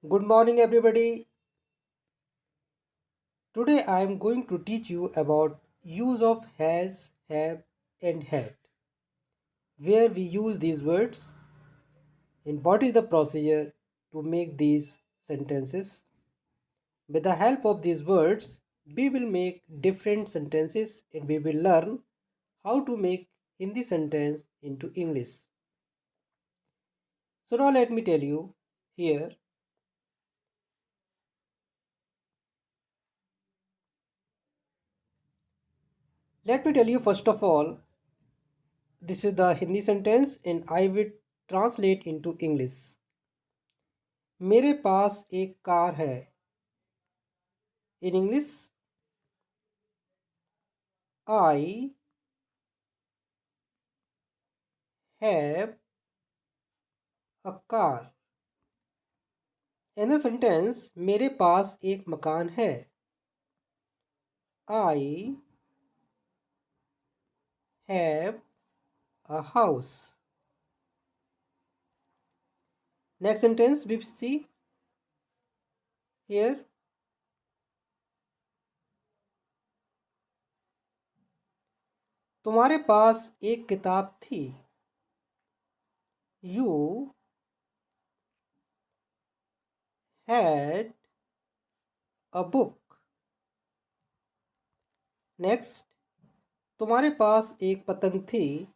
Good morning, everybody. Today I am going to teach you about use of has, have, and had, where we use these words and what is the procedure to make these sentences. With the help of these words, we will make different sentences and we will learn how to make Hindi sentence into English. So now let me tell you here. Let me tell you first of all, this is the Hindi sentence and I will translate into English. मेरे पास एक car है. In English, I have a car. In the sentence, मेरे पास एक मकान है. I have a house. Next sentence we see here. तुम्हारे पास एक किताब थी. You had a book. Next, तुम्हारे पास एक पतंग थी.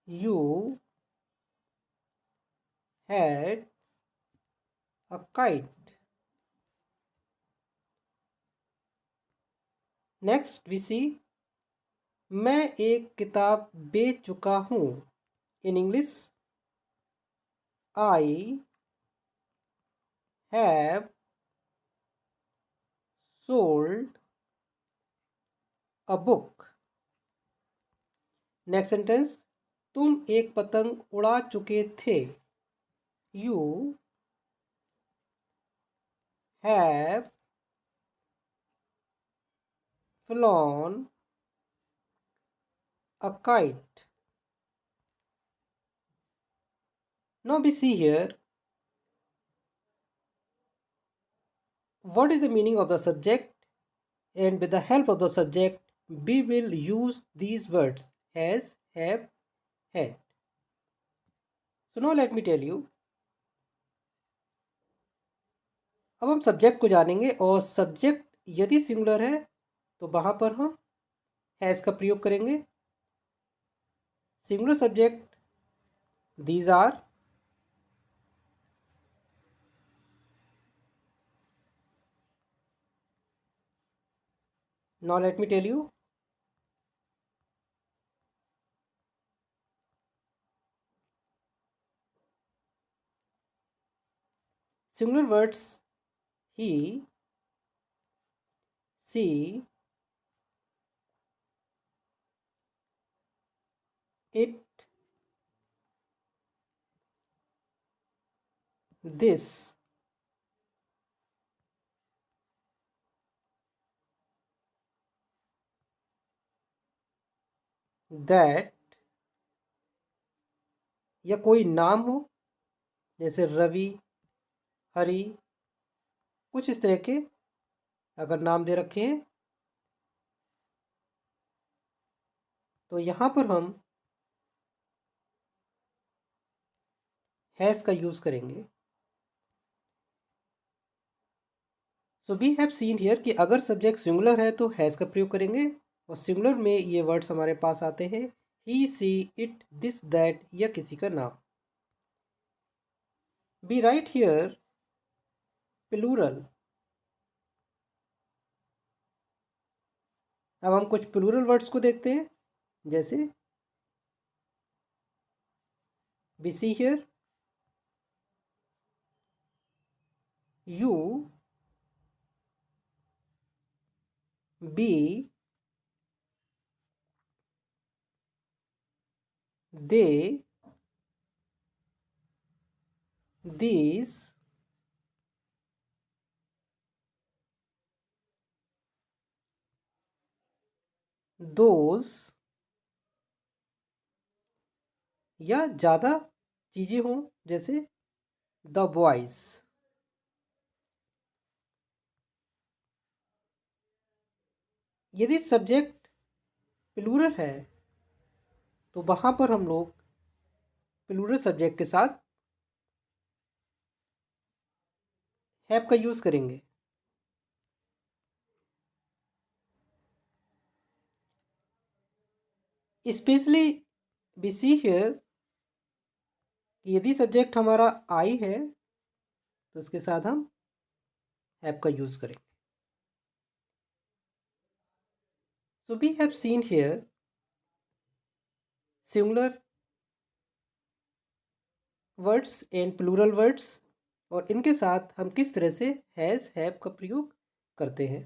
You had a kite. Next we see मैं एक किताब बेच चुका हूँ. In English, I have sold a book. Next sentence, तुम एक पतंग उड़ा चुके थे. You have flown a kite. Now we see here what is the meaning of the subject, and with the help of the subject we will use these words has, have, had. So now let me tell you. अब हम subject को जानेंगे और subject यदि singular है तो वहाँ पर हम हैज़ का प्रयोग करेंगे. Singular subject these are. Now let me tell you. Singular words he, she, it, this, that, या कोई नाम हो जैसे रवि, हरि, कुछ इस तरह के अगर नाम दे रखे हैं तो यहाँ पर हम हैज़ का यूज़ करेंगे. So we have seen here कि अगर सब्जेक्ट सिंगुलर है तो हैज़ का प्रयोग करेंगे और सिंगुलर में ये वर्ड्स हमारे पास आते हैं he, she, it, this, that या किसी का नाम. We write here plural. अब हम कुछ प्लूरल वर्ड्स को देखते हैं जैसे we see here you, we, they, these, those या ज़्यादा चीज़ें हों जैसे द बॉयज। यदि सब्जेक्ट प्लूरल है तो वहाँ पर हम लोग प्लूरल सब्जेक्ट के साथ हैव का यूज़ करेंगे। स्पेशली वी सी हियर, यदि सब्जेक्ट हमारा आई है तो उसके साथ हम हैव का यूज़ करेंगे। So we have seen here singular words and plural words, और इनके साथ हम किस तरह से हैज़ हैव का प्रयोग करते हैं।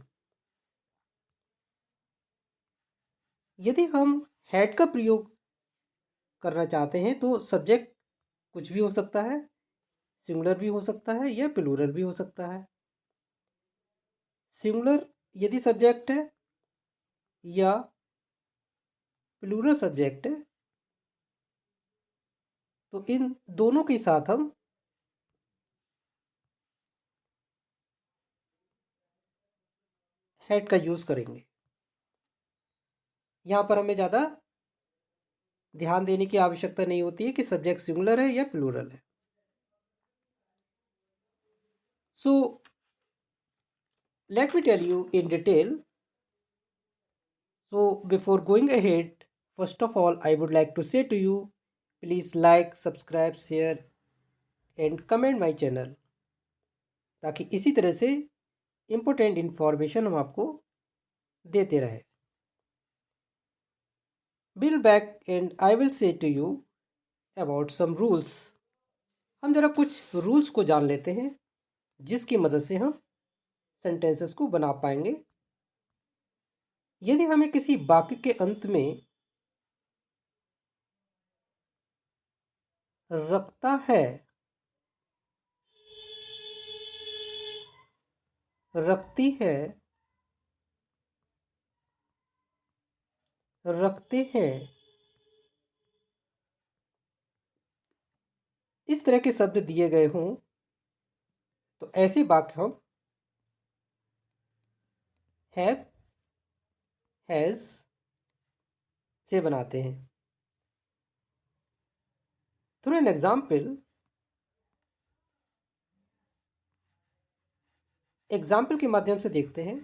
यदि हम हैड का प्रयोग करना चाहते हैं तो सब्जेक्ट कुछ भी हो सकता है, सिंगुलर भी हो सकता है या प्लूरल भी हो सकता है। सिंगुलर यदि सब्जेक्ट है या प्लूरल सब्जेक्ट है तो इन दोनों के साथ हम हैड का यूज़ करेंगे। यहाँ पर हमें ज़्यादा ध्यान देने की आवश्यकता नहीं होती है कि सब्जेक्ट सिंगुलर है या प्लूरल है। सो let me tell you in detail. So before going ahead, first of all, I would like to say to you, please like, subscribe, share and comment my channel, ताकि इसी तरह से important information हम आपको देते रहे। Bill back and I will say to you about some rules. हम जरा कुछ रूल्स को जान लेते हैं जिसकी मदद से हम सेंटेंसेस को बना पाएंगे। यदि हमें किसी वाक्य के अंत में रखता है, रखती है, रखते हैं, इस तरह के शब्द दिए गए हों तो ऐसे वाक्य हम हैव, हैज़ से बनाते हैं। थ्रू एन एग्जाम्पल के माध्यम से देखते हैं।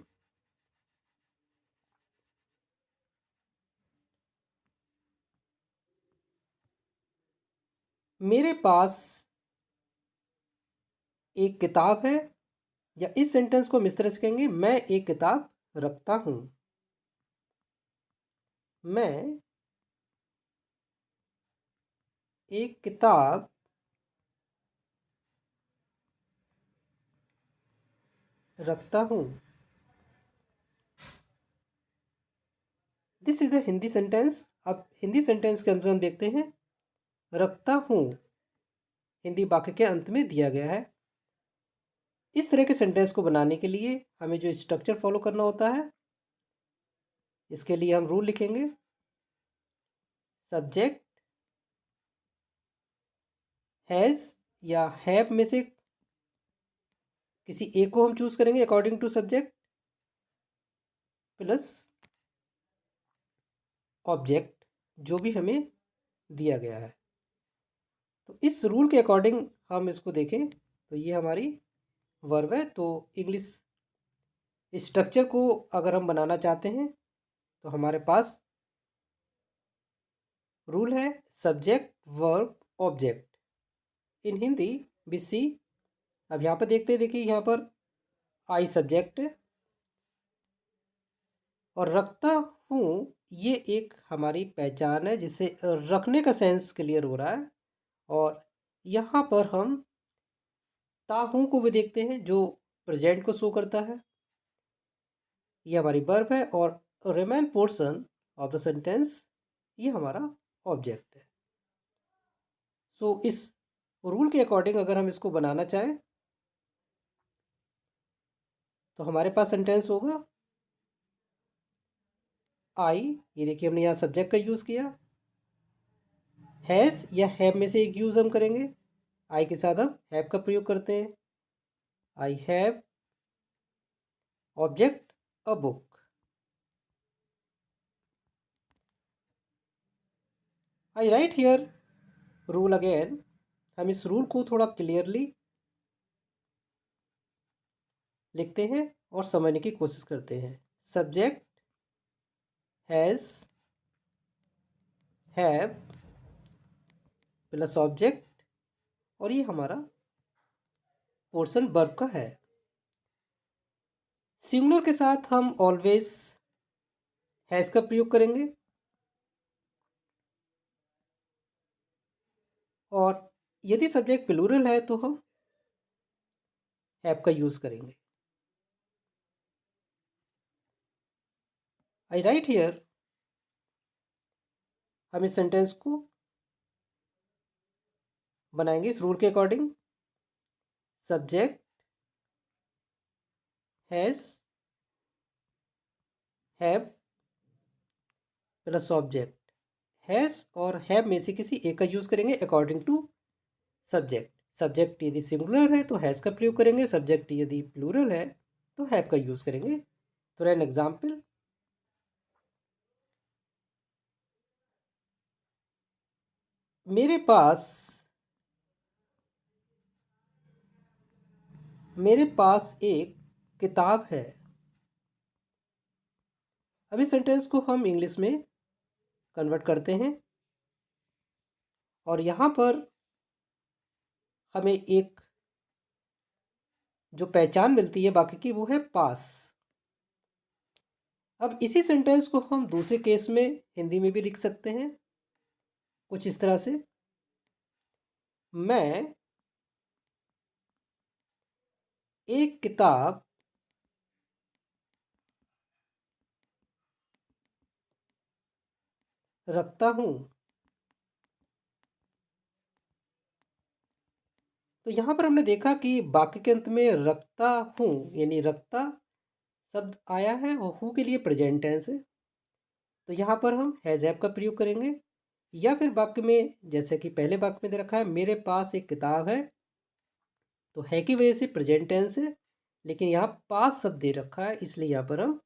मेरे पास एक किताब है, या इस सेंटेंस को हम इस तरह से कहेंगे, मैं एक किताब रखता हूं। मैं एक किताब रखता हूं। This is the Hindi sentence. अब हिंदी सेंटेंस के अंत में हम देखते हैं रखता हूं हिंदी वाक्य के अंत में दिया गया है। इस तरह के सेंटेंस को बनाने के लिए हमें जो स्ट्रक्चर फॉलो करना होता है, इसके लिए हम रूल लिखेंगे। सब्जेक्ट हैज़ या हैव में से किसी एक को हम चूज करेंगे according to subject, plus object जो भी हमें दिया गया है। तो इस रूल के अकॉर्डिंग हम इसको देखें तो ये हमारी वर्ब है। तो इंग्लिश स्ट्रक्चर को अगर हम बनाना चाहते हैं तो हमारे पास रूल है सब्जेक्ट, वर्ब, ऑब्जेक्ट। इन हिंदी बी सी, अब यहाँ पर देखते हैं, देखिए यहाँ पर आई सब्जेक्ट है और रखता हूँ ये एक हमारी पहचान है जिससे रखने का सेंस क्लियर हो रहा है। और यहाँ पर हम ताहू को भी देखते हैं जो प्रेजेंट को शो करता है। ये हमारी वर्ब है और remain portion of the sentence ये हमारा ऑब्जेक्ट है। सो इस रूल के अकॉर्डिंग अगर हम इसको बनाना चाहें तो हमारे पास सेंटेंस होगा आई, ये देखिए हमने यहाँ सब्जेक्ट का यूज़ किया। हैज़ या हैव में से एक यूज़ हम करेंगे। आई के साथ हम हैव का प्रयोग करते हैं। I have object a book. I write here rule again. हम इस रूल को थोड़ा क्लियरली लिखते हैं और समझने की कोशिश करते हैं। Subject has have plus object, और ये हमारा पोर्शन वर्ब का है। सिंगुलर के साथ हम ऑलवेज हैज़ का प्रयोग करेंगे, और यदि सब्जेक्ट प्लूरल है तो हम हैव का यूज़ करेंगे। आई राइट हियर, हम इस सेंटेंस को बनाएंगे इस रूल के according. Subject has have plus object. Has और हैव में से किसी एक का यूज़ करेंगे अकॉर्डिंग टू सब्जेक्ट। सब्जेक्ट यदि सिंगुलर है तो हैज़ का प्रयोग करेंगे, सब्जेक्ट यदि प्लूरल है तो हैव का यूज़ करेंगे। तो एन एग्जाम्पल, मेरे पास एक किताब है। अब इस सेंटेंस को हम इंग्लिश में कन्वर्ट करते हैं, और यहाँ पर हमें एक जो पहचान मिलती है बाकी की, वो है पास। अब इसी सेंटेंस को हम दूसरे केस में हिंदी में भी लिख सकते हैं कुछ इस तरह से। मैं एक किताब रखता हूँ। तो यहाँ पर हमने देखा कि वाक्य के अंत में रखता हूँ यानी रखता शब्द आया है और हूँ के लिए प्रेजेंट टेंस है। तो यहाँ पर हम हैज़ हैव का प्रयोग करेंगे, या फिर वाक्य में जैसे कि पहले वाक्य में दे रखा है मेरे पास एक किताब है, तो है की वजह से प्रेजेंट टेंस है, लेकिन यहाँ पास शब्द दे रखा है इसलिए यहाँ पर हम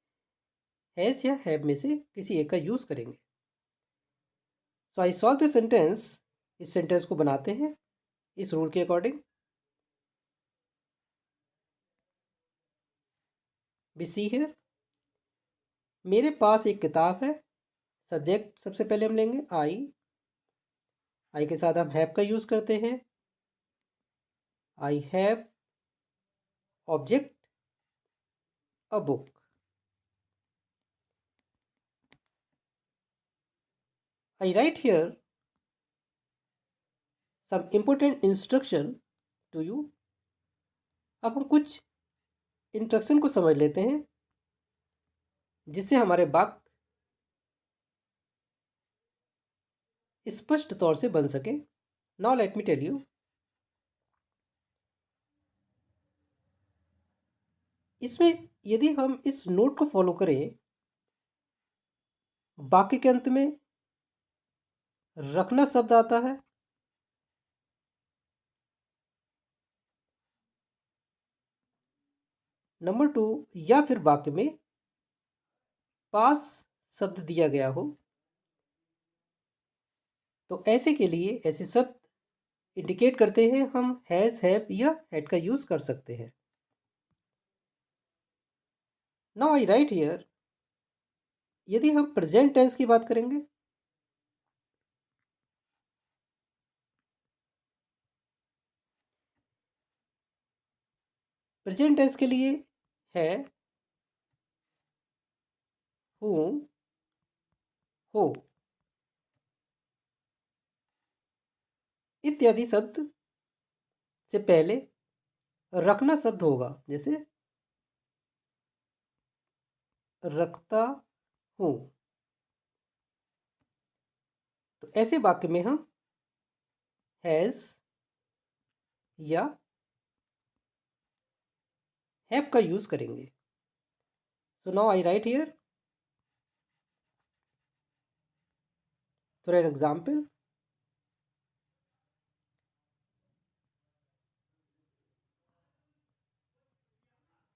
हैज़ या हैव में से किसी एक का यूज़ करेंगे। सो आई सॉल्व द सेंटेंस। इस सेंटेंस को बनाते हैं इस रूल के अकॉर्डिंग। बी सी हियर, मेरे पास एक किताब है। सब्जेक्ट सबसे पहले हम लेंगे आई के साथ हम हैव का यूज़ करते हैं। I have object a book. I write here some important instruction to you. अब हम कुछ इंस्ट्रक्शन को समझ लेते हैं जिससे हमारे वाक्य स्पष्ट तौर से बन सके। Now let me tell you. इसमें यदि हम इस नोट को फॉलो करें, वाक्य के अंत में रखना शब्द आता है, नंबर 2, या फिर वाक्य में पास शब्द दिया गया हो, तो ऐसे के लिए ऐसे शब्द इंडिकेट करते हैं हम हैज़ हैव या हैड का यूज़ कर सकते हैं। नाउ आई राइट हियर, यदि हम प्रेजेंट टेंस की बात करेंगे, प्रेजेंट टेंस के लिए है, हूँ, हो इत्यादि शब्द से पहले रखना शब्द होगा, जैसे रखता हूँ। तो ऐसे वाक्य में हम हैज़ या हैव का यूज़ करेंगे। So now I write here, for an example,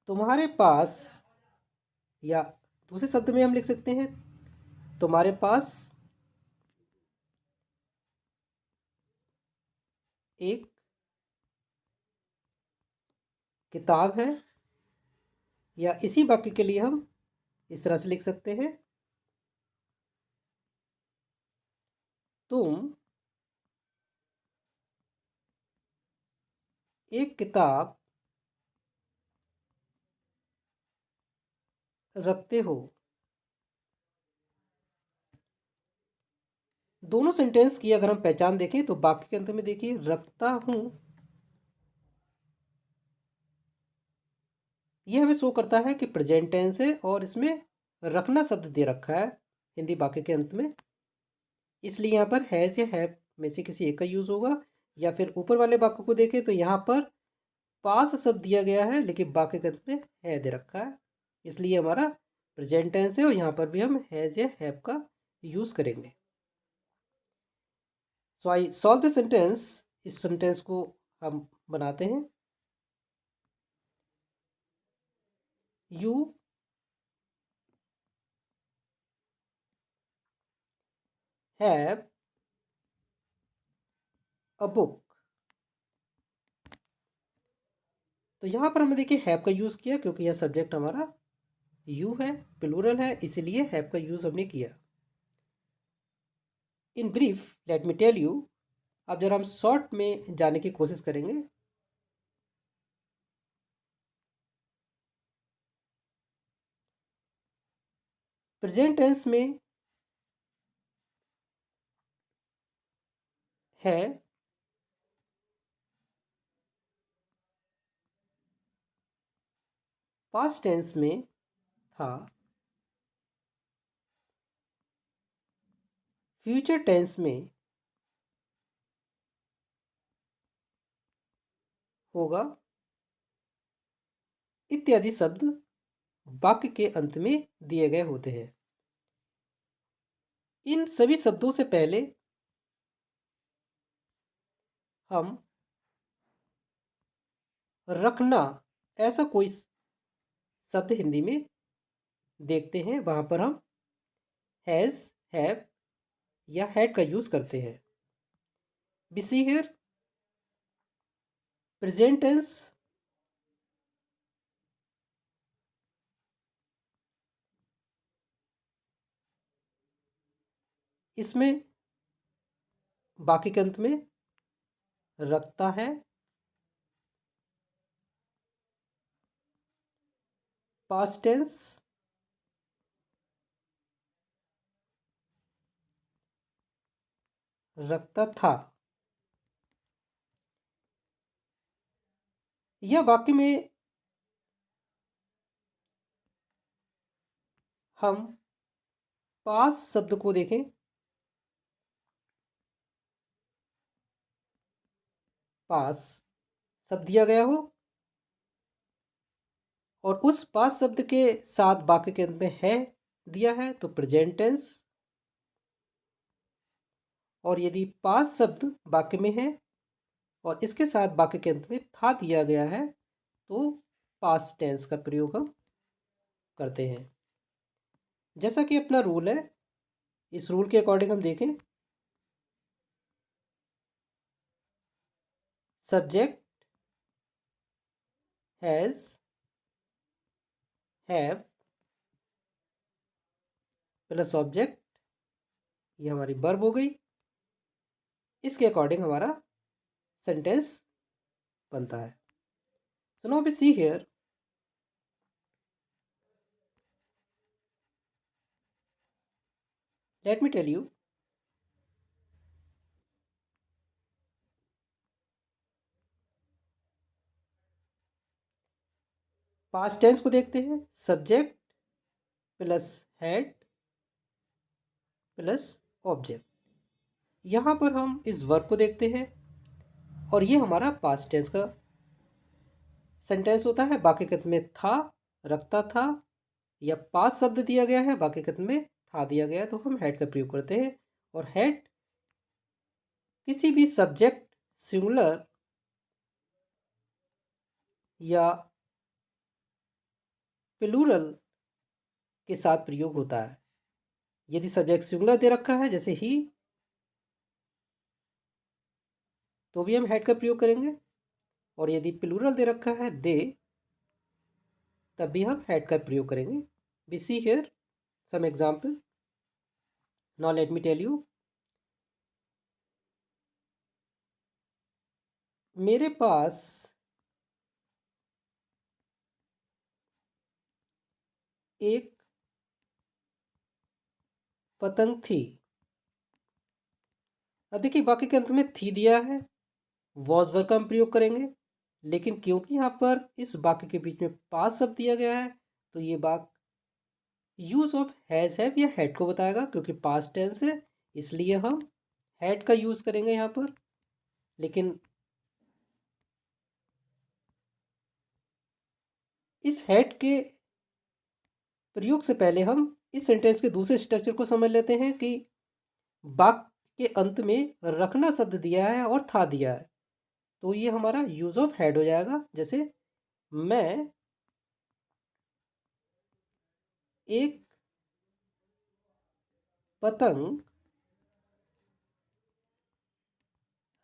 तुम्हारे पास, या दूसरे शब्द में हम लिख सकते हैं तुम्हारे पास एक किताब है, या इसी वाक्य के लिए हम इस तरह से लिख सकते हैं तुम एक किताब रखते हो। दोनों सेंटेंस की अगर हम पहचान देखें तो वाक्य के अंत में देखिए रखता हूं, यह हमें शो करता है कि प्रेजेंट टेंस है और इसमें रखना शब्द दे रखा है हिंदी वाक्य के अंत में, इसलिए यहाँ पर हैज़ या हैव में से किसी एक का यूज होगा। या फिर ऊपर वाले वाक्य को देखें तो यहाँ पर पास शब्द दिया गया है लेकिन वाक्य के अंत में है दे रखा है, इसलिए हमारा प्रेजेंट टेंस है और यहाँ पर भी हम हैज़ या हैव का यूज करेंगे। सो आई सॉल्व द सेंटेंस। इस सेंटेंस को हम बनाते हैं। You have a book. तो यहाँ पर हमने देखिए हैव का यूज़ किया क्योंकि यह सब्जेक्ट हमारा यू है, प्लूरल है, इसीलिए हैव का यूज़ हमने किया। In brief let me tell you, अब जरा हम शॉर्ट में जाने की कोशिश करेंगे। प्रेजेंट टेंस में है, पास्ट टेंस में था, फ्यूचर टेंस में होगा, इत्यादि शब्द वाक्य के अंत में दिए गए होते हैं। इन सभी शब्दों से पहले हम रखना ऐसा कोई शब्द हिंदी में देखते हैं, वहां पर हम हैज, हैव या हैड का यूज करते हैं। We see here, present tense इसमें वाक्य के अंत में रखता है, पास्ट टेंस रखता था। यह वाक्य में हम पास शब्द को देखें, पास शब्द दिया गया हो और उस पास शब्द के साथ वाक्य के अंत में है दिया है तो प्रेजेंट टेंस, और यदि पास शब्द वाक्य में है और इसके साथ वाक्य के अंत में था दिया गया है तो पास्ट टेंस का प्रयोग हम करते हैं। जैसा कि अपना रूल है, इस रूल के अकॉर्डिंग हम देखें, subject has, have plus object, ये हमारी वर्ब हो गई। इसके अकॉर्डिंग हमारा सेंटेंस बनता है। So now we see here, let me tell you, past tense को देखते हैं, subject plus had plus object. यहाँ पर हम इस वर्ब को देखते हैं और ये हमारा पास्ट टेंस का सेंटेंस होता है। वाक्य के अंत में था, रखता था, या पास शब्द दिया गया है, वाक्य के अंत में था दिया गया है तो हम हैड का प्रयोग करते हैं। और हैड किसी भी सब्जेक्ट सिंगुलर या प्लूरल के साथ प्रयोग होता है। यदि सब्जेक्ट सिंगुलर दे रखा है जैसे ही, तो भी हम हैड का प्रयोग करेंगे, और यदि प्लूरल दे रखा है दे, तब भी हम हैड का प्रयोग करेंगे। We see here some example. Now let me tell you. मेरे पास एक पतंग थी। अब देखिए वाक्य के अंत में थी दिया है, वॉज वर्ब का हम प्रयोग करेंगे, लेकिन क्योंकि यहाँ पर इस वाक्य के बीच में पास शब्द दिया गया है, तो ये वाक्य यूज ऑफ हैज हैव या हैड को बताएगा, क्योंकि पास्ट टेंस है इसलिए हम हैड का यूज करेंगे यहाँ पर। लेकिन इस हैड के प्रयोग से पहले हम इस सेंटेंस के दूसरे स्ट्रक्चर को समझ लेते हैं कि वाक्य के अंत में रखना शब्द दिया है और था दिया है, तो ये हमारा यूज ऑफ हैड हो जाएगा। जैसे मैं एक पतंग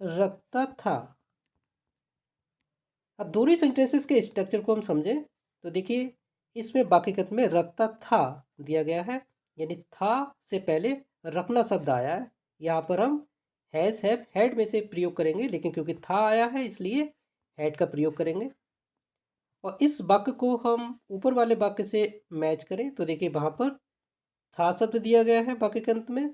रखता था। अब दोनों सेंटेंसेस के स्ट्रक्चर को हम समझें तो देखिए इसमें वाक्य के अंत में रखता था दिया गया है, यानी था से पहले रखना शब्द आया है। यहाँ पर हम हैज हैव हैड में से प्रयोग करेंगे, लेकिन क्योंकि था आया है इसलिए हैड का प्रयोग करेंगे। और इस वाक्य को हम ऊपर वाले वाक्य से मैच करें तो देखिए वहाँ पर था शब्द दिया गया है वाक्य के अंत में,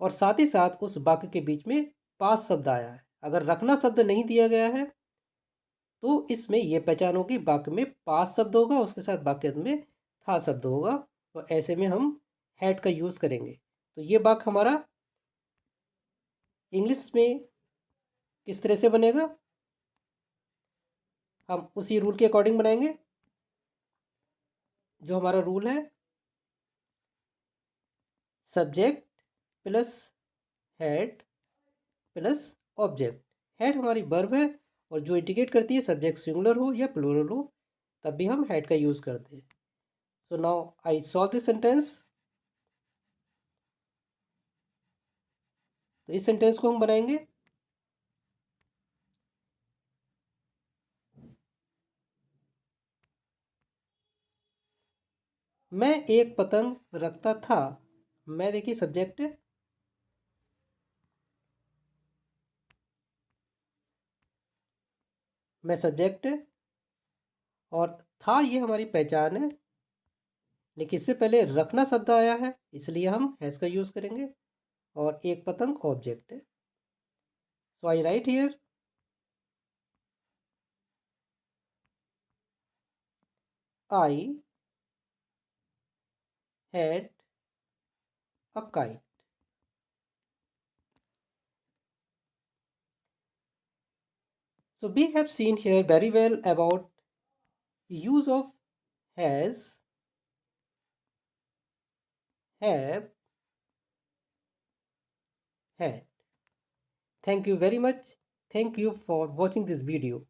और साथ ही साथ उस वाक्य के बीच में पास शब्द आया है। अगर रखना शब्द नहीं दिया गया है तो इसमें यह पहचान होगी वाक्य में पास शब्द होगा, उसके साथ वाक्य में था शब्द होगा, तो ऐसे में हम हैड का यूज करेंगे। तो ये वाक्य हमारा इंग्लिश में किस तरह से बनेगा, हम उसी रूल के अकॉर्डिंग बनाएंगे। जो हमारा रूल है, subject plus had plus object. Had हमारी वर्ब है और जो इंडिकेट करती है सब्जेक्ट सिंगुलर हो या प्लूरल हो, तब भी हम हैड का यूज करते हैं। So now I solve this sentence. तो इस सेंटेंस को हम बनाएंगे, मैं एक पतंग रखता था। मैं देखिए सब्जेक्ट है, मैं सब्जेक्ट है और था ये हमारी पहचान है, लेकिन इससे पहले रखना शब्द आया है इसलिए हम हैज का यूज करेंगे, और एक पतंग ऑब्जेक्ट है। So I write here I had a kite. So we have seen here very well about use of has, have, had. Thank you very much. Thank you for watching this video.